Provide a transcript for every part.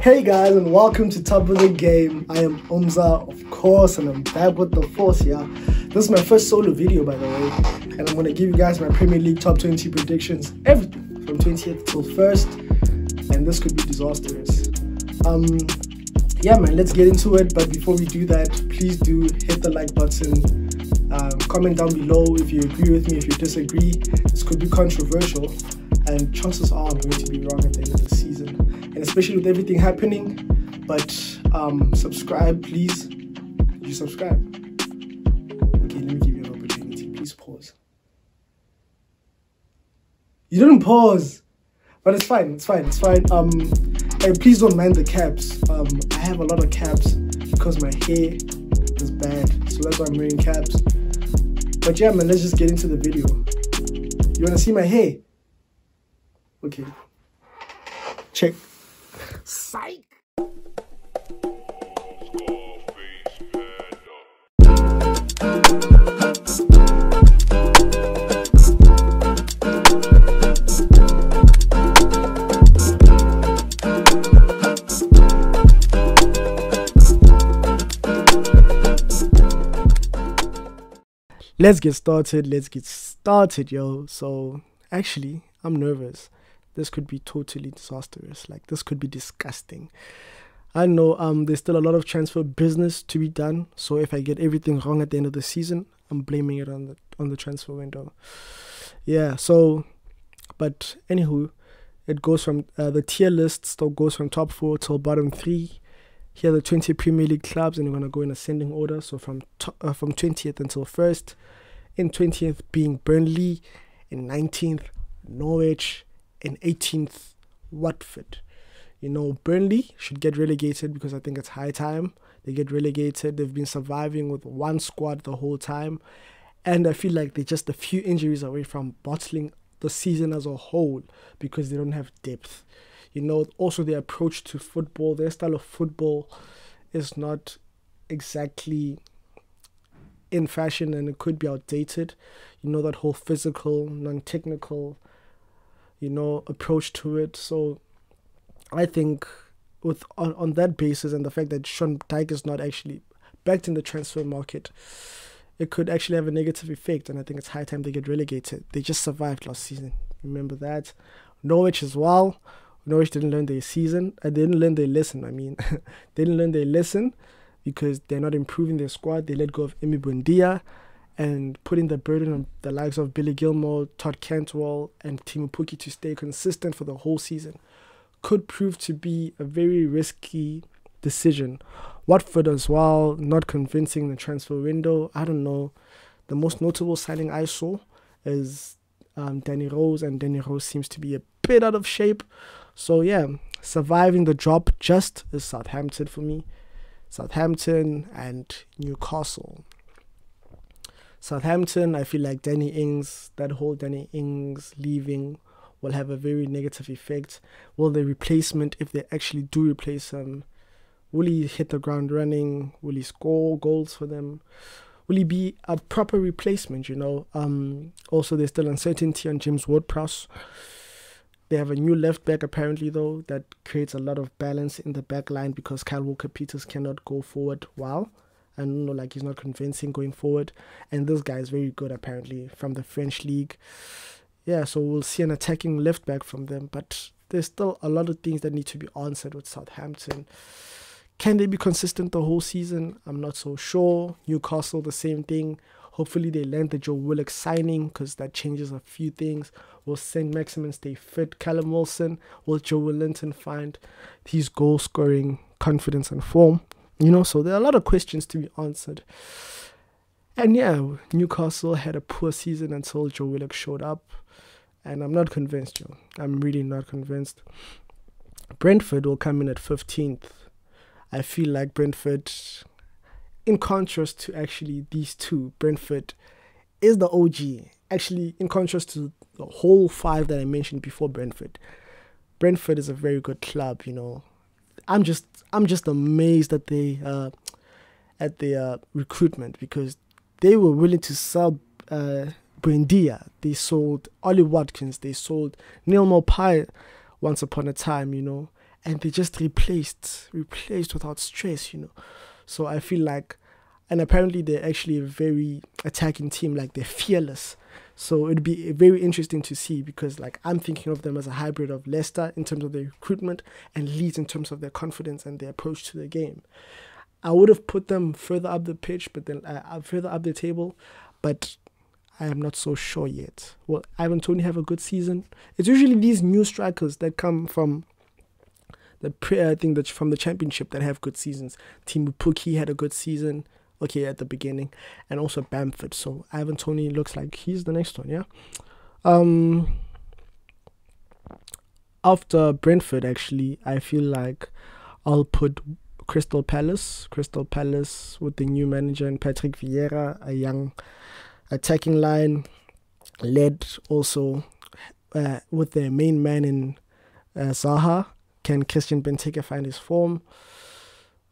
Hey guys, and welcome to Top of the Game. I am Umza, of course, and I'm back with the force here. This is my first solo video, by the way, and I'm going to give you guys my Premier League top 20 predictions, everything from 20th till 1st, and this could be disastrous. Yeah man, let's get into it. But before we do that, please do hit the like button, comment down below if you agree with me, if you disagree. This could be controversial, and chances are I'm going to be wrong at the end of the season, and especially with everything happening. But subscribe, please. Did you subscribe? Okay, let me give you an opportunity. Please pause. You didn't pause, but it's fine. It's fine. It's fine. And please don't mind the caps. I have a lot of caps because my hair is bad, so that's why I'm wearing caps. But yeah, man, let's just get into the video. You wanna see my hair? Okay. Check. Psych. Let's get started, yo. So actually, I'm nervous. This could be totally disastrous. Like, this could be disgusting. I know there's still a lot of transfer business to be done, so if I get everything wrong at the end of the season, I'm blaming it on the transfer window. Yeah, so but anywho, it goes from the tier list still goes from top 4 till bottom 3. Here are the 20 Premier League clubs, and we're gonna go in ascending order. So from 20th until 1st. In 20th being Burnley, in 19th Norwich, in 18th Watford. You know, Burnley should get relegated because I think it's high time they get relegated. They've been surviving with one squad the whole time, and I feel like they're just a few injuries away from bottling the season as a whole because they don't have depth. You know, also their approach to football, their style of football is not exactly in fashion, and it could be outdated. You know, that whole physical, non-technical, you know, approach to it. So I think with on that basis, and the fact that Sean Dyche is not actually backed in the transfer market, it could actually have a negative effect, and I think it's high time they get relegated. They just survived last season, remember that. Norwich as well. Norwich didn't learn their season. They didn't learn their lesson. I mean, they didn't learn their lesson because they're not improving their squad. They let go of Emi Buendia and putting the burden on the likes of Billy Gilmore, Todd Cantwell, and Timo Pukki to stay consistent for the whole season could prove to be a very risky decision. Watford as well, not convincing in the transfer window. I don't know. The most notable signing I saw is Danny Rose, and Danny Rose seems to be a bit out of shape. So yeah, surviving the drop just is Southampton for me. Southampton and Newcastle. Southampton, I feel like Danny Ings, that whole Danny Ings leaving will have a very negative effect. Will the replacement, if they actually do replace him, will he hit the ground running? Will he score goals for them? Will he be a proper replacement, you know? Also, there's still uncertainty on James Ward-Prowse. They have a new left back apparently, though, that creates a lot of balance in the back line because Kyle Walker-Peters cannot go forward well. I don't know, like, he's not convincing going forward. And this guy is very good apparently from the French league. Yeah, so we'll see an attacking left back from them. But there's still a lot of things that need to be answered with Southampton. Can they be consistent the whole season? I'm not so sure. Newcastle, the same thing. Hopefully they land the Joe Willock signing because that changes a few things. Will St. Maximin stay fit? Callum Wilson? Will Joe Willinton find his goal-scoring confidence and form? You know, so there are a lot of questions to be answered. And yeah, Newcastle had a poor season until Joe Willock showed up. And I'm not convinced, yo. I'm really not convinced. Brentford will come in at 15th. I feel like Brentford, in contrast to actually these two, Brentford is the OG. Actually, in contrast to the whole 5 that I mentioned before Brentford is a very good club, you know. I'm just amazed at their recruitment because they were willing to sell Buendia. They sold Ollie Watkins. They sold Neil Maupay once upon a time, you know. and they just replaced without stress, you know. So I feel like, and apparently they're actually a very attacking team, like they're fearless. So it'd be very interesting to see, because like I'm thinking of them as a hybrid of Leicester in terms of their recruitment and Leeds in terms of their confidence and their approach to the game. I would have put them further up the pitch, but then further up the table, but I am not so sure yet. Will Ivan Toney have a good season? It's usually these new strikers that come from from the championship that have good seasons. Timu Puki had a good season. Okay, at the beginning, and also Bamford. So Ivan Toney looks like he's the next one, yeah. After Brentford, actually, I feel like I'll put Crystal Palace with the new manager and Patrick Vieira, a young attacking line, led also with their main man in Zaha. Can Christian Benteke find his form?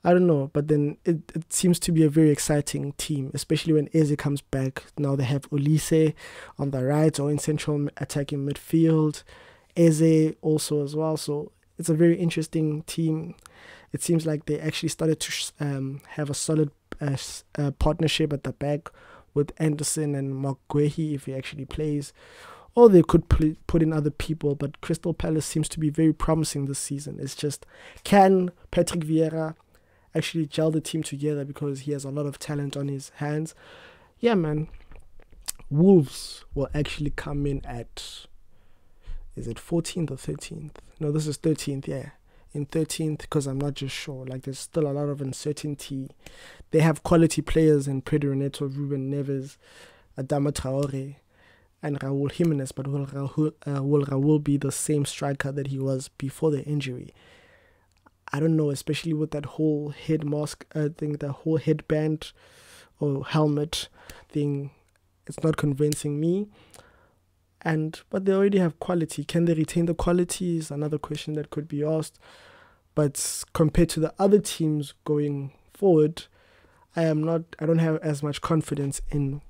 I don't know, but then it seems to be a very exciting team, especially when Eze comes back. Now they have Olise on the right or in central attacking midfield. Eze also as well, so it's a very interesting team. It seems like they actually started to have a solid partnership at the back with Anderson and Mark Guehi if he actually plays. Or they could put in other people, but Crystal Palace seems to be very promising this season. It's just, can Patrick Vieira actually gel the team together, because he has a lot of talent on his hands? Yeah, man. Wolves will actually come in at, is it 14th or 13th? No, this is 13th, yeah. In 13th, because I'm not just sure. Like, there's still a lot of uncertainty. They have quality players in Pedro Neto, Ruben Neves, Adama Traore, and Raul Jimenez, but will Raul be the same striker that he was before the injury? I don't know, especially with that whole head mask thing, the whole headband or helmet thing. It's not convincing me. But they already have quality. Can they retain the quality is another question that could be asked. But compared to the other teams going forward, I don't have as much confidence in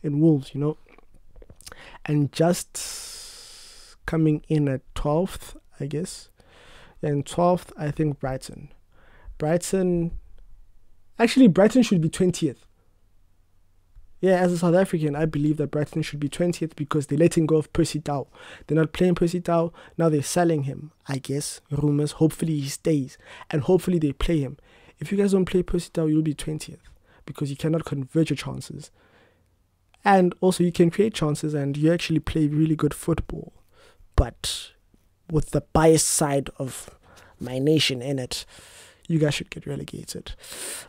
Wolves, you know. And just coming in at 12th, I guess. And 12th, I think Brighton. Brighton should be 20th. Yeah, as a South African, I believe that Brighton should be 20th because they're letting go of Percy Tau. They're not playing Percy Tau. Now they're selling him, I guess. Rumours. Hopefully he stays. And hopefully they play him. If you guys don't play Percy Tau, you'll be 20th. Because you cannot convert your chances. And also you can create chances and you actually play really good football. But with the biased side of my nation in it, you guys should get relegated.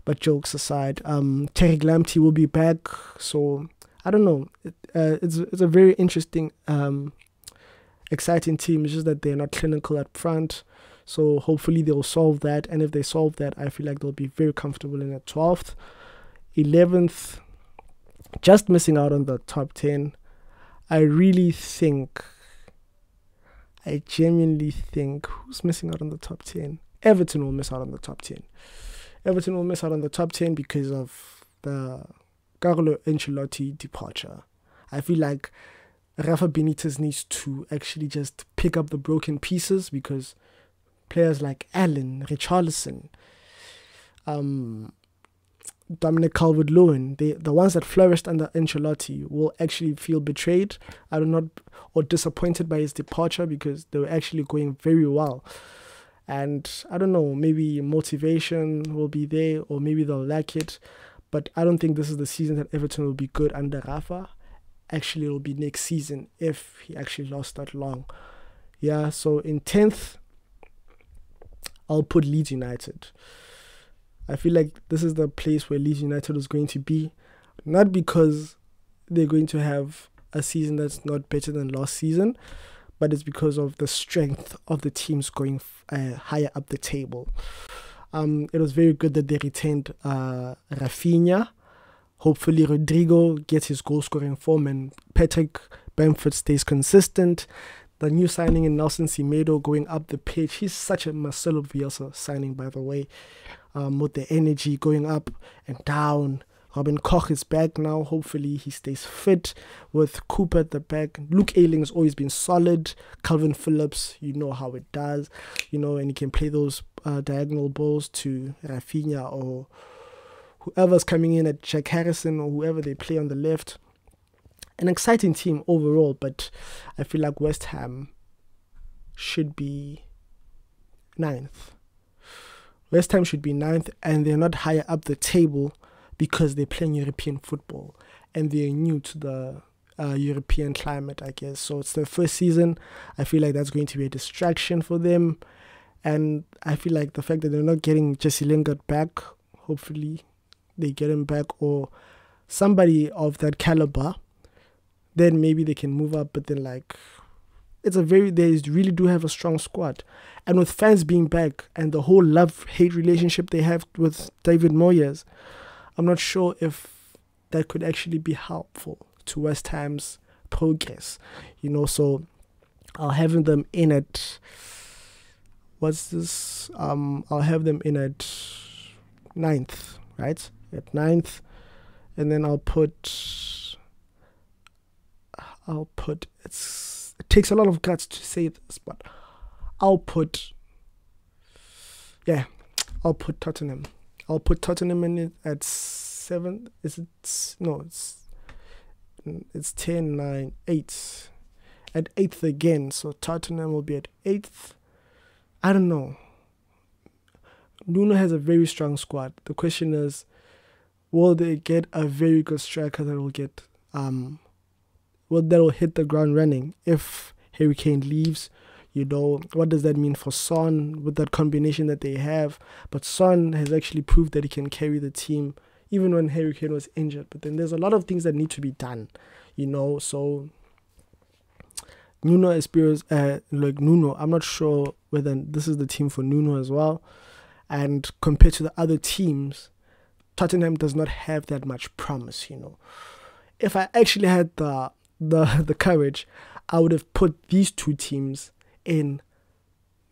But jokes aside, Terry Lamptey will be back. So I don't know. It's a very interesting, exciting team. It's just that they're not clinical up front. So hopefully they'll solve that. And if they solve that, I feel like they'll be very comfortable in the 12th. 11th, just missing out on the top 10. I genuinely think, who's missing out on the top 10? Everton will miss out on the top 10. Everton will miss out on the top 10 because of the Carlo Ancelotti departure. I feel like Rafa Benitez needs to actually just pick up the broken pieces, because players like Allen, Richarlison, Dominic Calvert-Lewin, the ones that flourished under Ancelotti, will actually feel betrayed, or disappointed by his departure, because they were actually going very well. And I don't know, maybe motivation will be there, or maybe they'll lack it. But I don't think this is the season that Everton will be good under Rafa. Actually, it will be next season if he actually lasts that long. Yeah, so in 10th, I'll put Leeds United. I feel like this is the place where Leeds United is going to be. Not because they're going to have a season that's not better than last season, but it's because of the strength of the teams going higher up the table. It was very good that they retained Rafinha. Hopefully Rodrigo gets his goal-scoring form and Patrick Bamford stays consistent. The new signing in Nelson Semedo going up the pitch. He's such a Marcelo Bielsa signing, by the way, with the energy going up and down, Robin Koch is back now. Hopefully he stays fit with Cooper at the back. Luke Ayling has always been solid. Calvin Phillips, you know how it does, and he can play those diagonal balls to Rafinha or whoever's coming in at Jack Harrison or whoever they play on the left. An exciting team overall, but I feel like West Ham should be 9th. West Ham should be 9th, and they're not higher up the table because they're playing European football and they're new to the European climate, I guess. So it's their first season. I feel like that's going to be a distraction for them. And I feel like the fact that they're not getting Jesse Lingard back, hopefully they get him back, or somebody of that caliber, then maybe they can move up. But then they really do have a strong squad. And with fans being back and the whole love-hate relationship they have with David Moyes, I'm not sure if that could actually be helpful to West Ham's progress. So I'll have them in at... I'll have them in at 9th, right? At 9th. And then It takes a lot of guts to say this, but I'll put Tottenham. I'll put Tottenham in it at 7th. It's 10, 9, 8. At 8th again, so Tottenham will be at 8th. I don't know. Nuno has a very strong squad. The question is, will they get a very good striker that will get that'll hit the ground running if Harry Kane leaves? What does that mean for Son with that combination that they have? But Son has actually proved that he can carry the team even when Harry Kane was injured. But then there's a lot of things that need to be done, so Nuno Espirito, Nuno, I'm not sure whether this is the team for Nuno as well. And compared to the other teams, Tottenham does not have that much promise, If I actually had the courage, I would have put these two teams in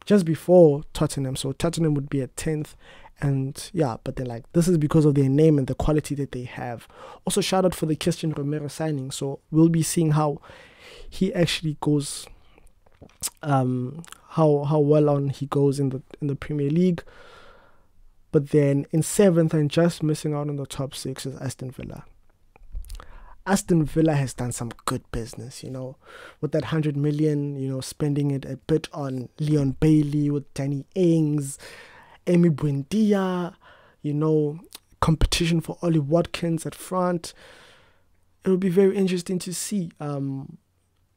just before Tottenham. So Tottenham would be at 10th. And yeah, but then this is because of their name and the quality that they have. Also, shout out for the Christian Romero signing. So we'll be seeing how he actually goes, how well on he goes in the Premier League. But then in 7th and just missing out on the top 6 is Aston Villa. Aston Villa has done some good business, with that 100 million, spending it a bit on Leon Bailey, with Danny Ings, Amy Buendia, competition for Ollie Watkins at front. It will be very interesting to see. And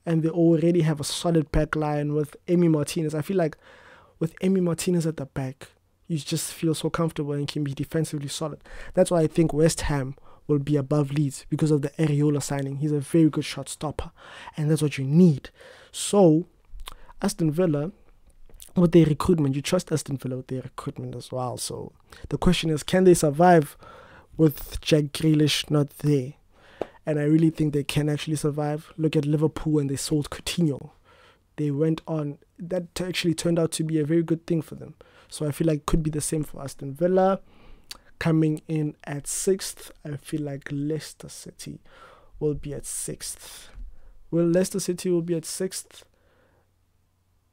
they already have a solid back line with Amy Martinez. I feel like with Amy Martinez at the back, you just feel so comfortable and can be defensively solid. That's why I think West Ham will be above Leeds, because of the Areola signing. He's a very good shot stopper, and that's what you need. So, Aston Villa, with their recruitment, you trust Aston Villa with their recruitment as well. So, the question is, can they survive with Jack Grealish not there? And I really think they can actually survive. Look at Liverpool when they sold Coutinho. They went on. That actually turned out to be a very good thing for them. So I feel like it could be the same for Aston Villa. Coming in at 6th, I feel like Leicester City will be at 6th. Leicester City will be at 6th.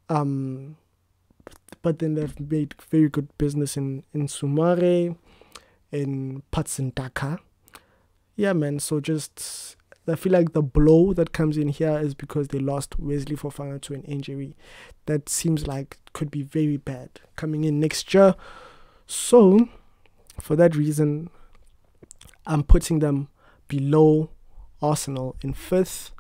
But then they've made very good business in Sumare, in Patsendaka. Yeah, man, so just, I feel like the blow that comes in here is because they lost Wesley Fofana to an injury. That seems like could be very bad coming in next year. So, for that reason, I'm putting them below Arsenal in 5th.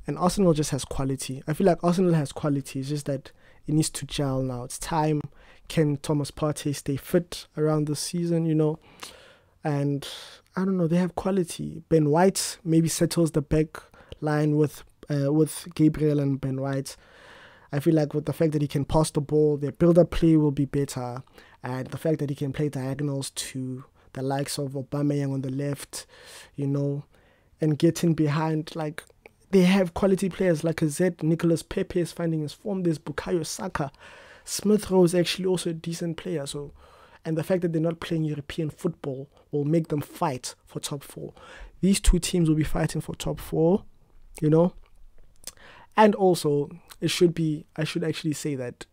And Arsenal just has quality. I feel like Arsenal has quality. It's just that it needs to gel now. It's time. Can Thomas Partey stay fit around the season, And I don't know, they have quality. Ben White maybe settles the back line with Gabriel and Ben White. I feel like with the fact that he can pass the ball, their build-up play will be better. And the fact that he can play diagonals to the likes of Aubameyang on the left, and getting behind, they have quality players like Lacazette. Nicolas Pepe is finding his form. There's Bukayo Saka. Smith Rowe is actually also a decent player. So, And the fact that they're not playing European football will make them fight for top 4. These two teams will be fighting for top 4, you know. And also, I should actually say that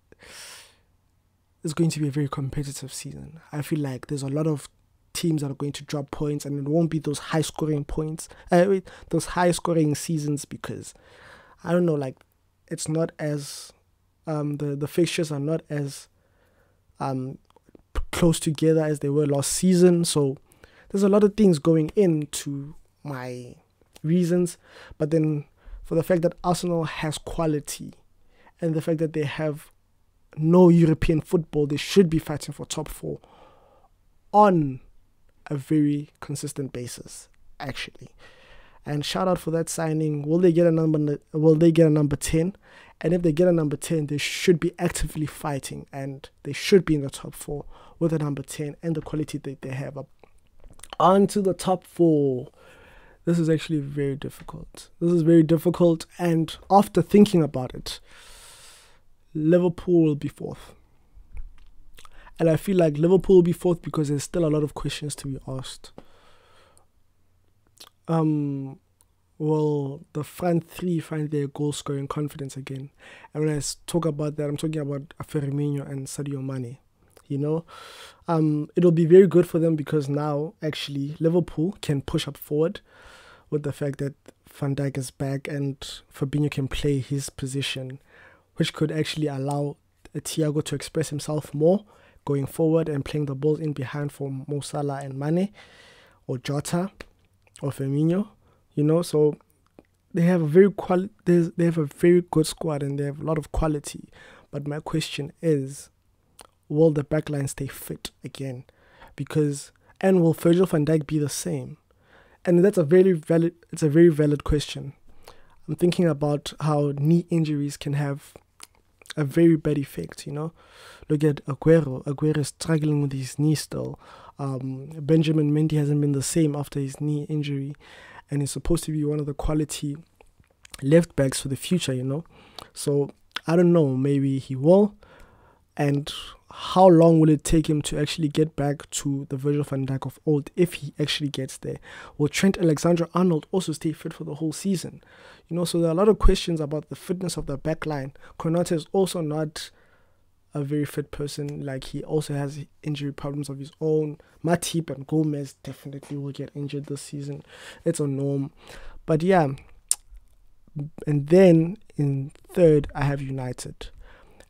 it's going to be a very competitive season. I feel like there's a lot of teams that are going to drop points, and it won't be those high-scoring those high-scoring seasons, because I don't know, like, it's not as the fixtures are not as close together as they were last season. So there's a lot of things going into my reasons, but then for the fact that Arsenal has quality and the fact that they have no European football, they should be fighting for top 4 on a very consistent basis, actually. And shout out for that signing. Will they get a number 10? And if they get a number 10, they should be actively fighting, and they should be in the top 4 with a number 10 and the quality that they have. On to the top 4. This is actually very difficult. And after thinking about it, Liverpool will be 4th. And I feel like Liverpool will be 4th because there's still a lot of questions to be asked. Will the front three find their goal-scoring confidence again? And when I talk about that, I'm talking about Firmino and Sadio Mane. You know, it'll be very good for them because now, actually, Liverpool can push up forward with the fact that Van Dijk is back and Fabinho can play his position, which could actually allow Thiago to express himself more going forward and playing the ball in behind for Mo Salah and Mane or Jota or Firmino. You know, so they have a very good squad and they have a lot of quality. But my question is, will the backline stay fit again? And will Virgil van Dijk be the same? And that's a very valid question. I'm thinking about how knee injuries can have a very bad effect, you know. Look at Aguero. Aguero is struggling with his knee still. Benjamin Mendy hasn't been the same after his knee injury, and he's supposed to be one of the quality left backs for the future, you know. So I don't know, maybe he will. And how long will it take him to actually get back to the Virgil van Dijk of old if he actually gets there? Will Trent Alexander-Arnold also stay fit for the whole season? You know, so there are a lot of questions about the fitness of the back line. Konate is also not a very fit person. Like, he also has injury problems of his own. Matip and Gomez definitely will get injured this season. It's a norm. But yeah. And then in third, I have United.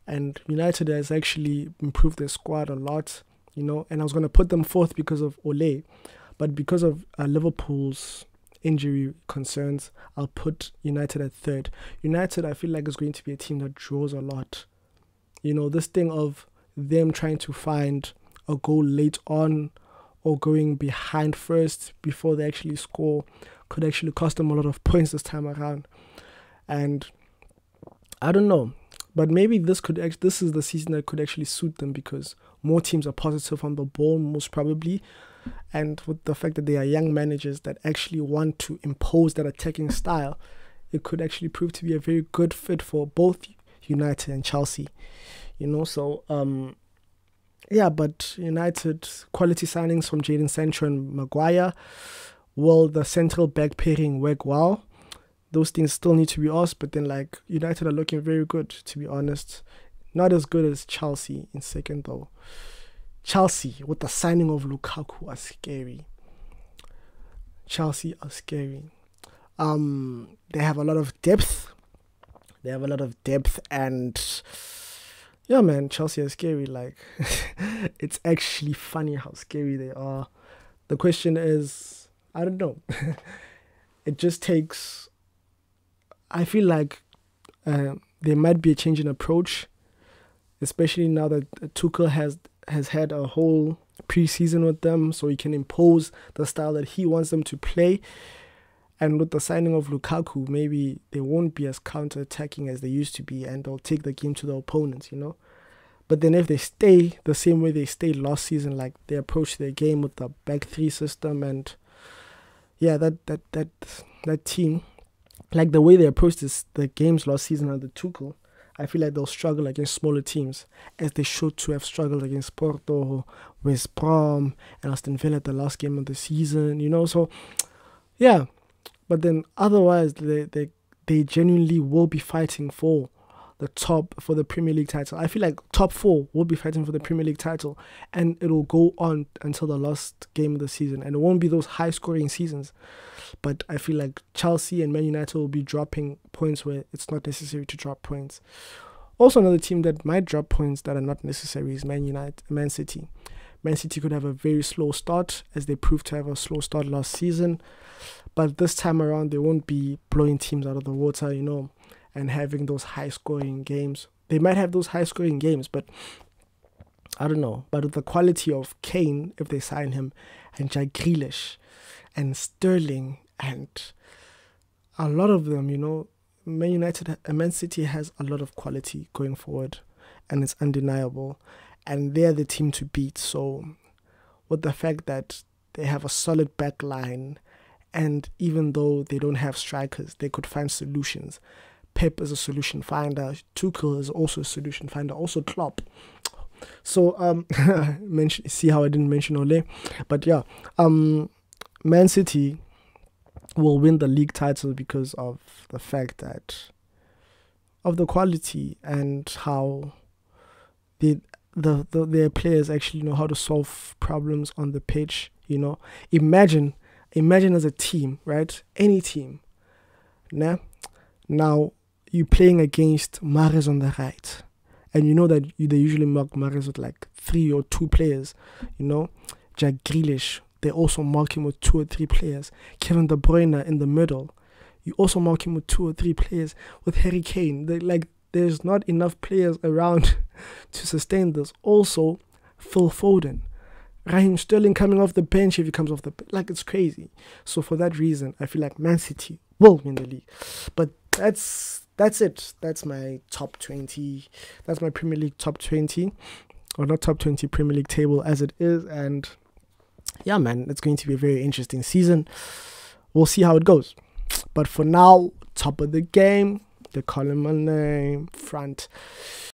And United has actually improved their squad a lot, you know. And I was going to put them fourth because of Ole. But because of Liverpool's injury concerns, I'll put United at third. United, I feel like, is going to be a team that draws a lot. You know, this thing of them trying to find a goal late on or going behind first before they actually score could actually cost them a lot of points this time around. And I don't know. But maybe this is the season that could actually suit them because more teams are positive on the ball, most probably. And with the fact that they are young managers that actually want to impose that attacking style, it could actually prove to be a very good fit for both United and Chelsea. You know, so, yeah, but United, quality signings from Jadon Sancho and Maguire. Will the central back pairing work well? Those things still need to be asked, but then, like, United are looking very good, to be honest. Not as good as Chelsea in second, though. Chelsea, with the signing of Lukaku, are scary. Chelsea are scary. They have a lot of depth. And yeah, man, Chelsea are scary. Like, it's actually funny how scary they are. The question is, I don't know. It just takes... I feel like there might be a change in approach, especially now that Tuchel has had a whole preseason with them, so he can impose the style that he wants them to play. And with the signing of Lukaku, maybe they won't be as counter-attacking as they used to be, and they'll take the game to the opponents, you know. But then if they stay the same way they stayed last season, like they approach their game with the back three system, and yeah, that team, like the way they approached the games last season under Tuchel, I feel like they'll struggle against smaller teams, as they should to have struggled against Porto, West Brom, and Aston Villa at the last game of the season, you know. So, yeah. But then otherwise, they genuinely will be fighting for the Premier League title. I feel like top 4 will be fighting for the Premier League title, and it'll go on until the last game of the season, and it won't be those high-scoring seasons. But I feel like Chelsea and Man United will be dropping points where it's not necessary to drop points. Also, another team that might drop points that are not necessary is Man City. Man City could have a very slow start, as they proved to have a slow start last season. But this time around, they won't be blowing teams out of the water, you know, and having those high-scoring games. They might have those high-scoring games, but I don't know. But with the quality of Kane, if they sign him, and Jack Grealish, and Sterling, and a lot of them, you know, Man City has a lot of quality going forward, and it's undeniable. And they're the team to beat. So with the fact that they have a solid back line, and even though they don't have strikers, they could find solutions. Pep is a solution finder. Tuchel is also a solution finder. Also Klopp. So see how I didn't mention Ole, but yeah, Man City will win the league title because of the fact that of the quality and how their players actually know how to solve problems on the pitch. You know, imagine as a team, right? Any team, nah? Now you playing against Mahrez on the right, and you know that they usually mark Mahrez with like 3 or 2 players. You know, Jack Grealish, they also mark him with 2 or 3 players. Kevin De Bruyne in the middle, you also mark him with 2 or 3 players. With Harry Kane, there's not enough players around to sustain this. Also, Phil Foden, Raheem Sterling coming off the bench if he comes off the bench. Like, it's crazy. So for that reason, I feel like Man City will win the league. But that's it. That's my top 20. That's my Premier League top 20. Or not top 20, Premier League table as it is. And yeah, man, it's going to be a very interesting season. We'll see how it goes. But for now, top of the game, they call him my name, front.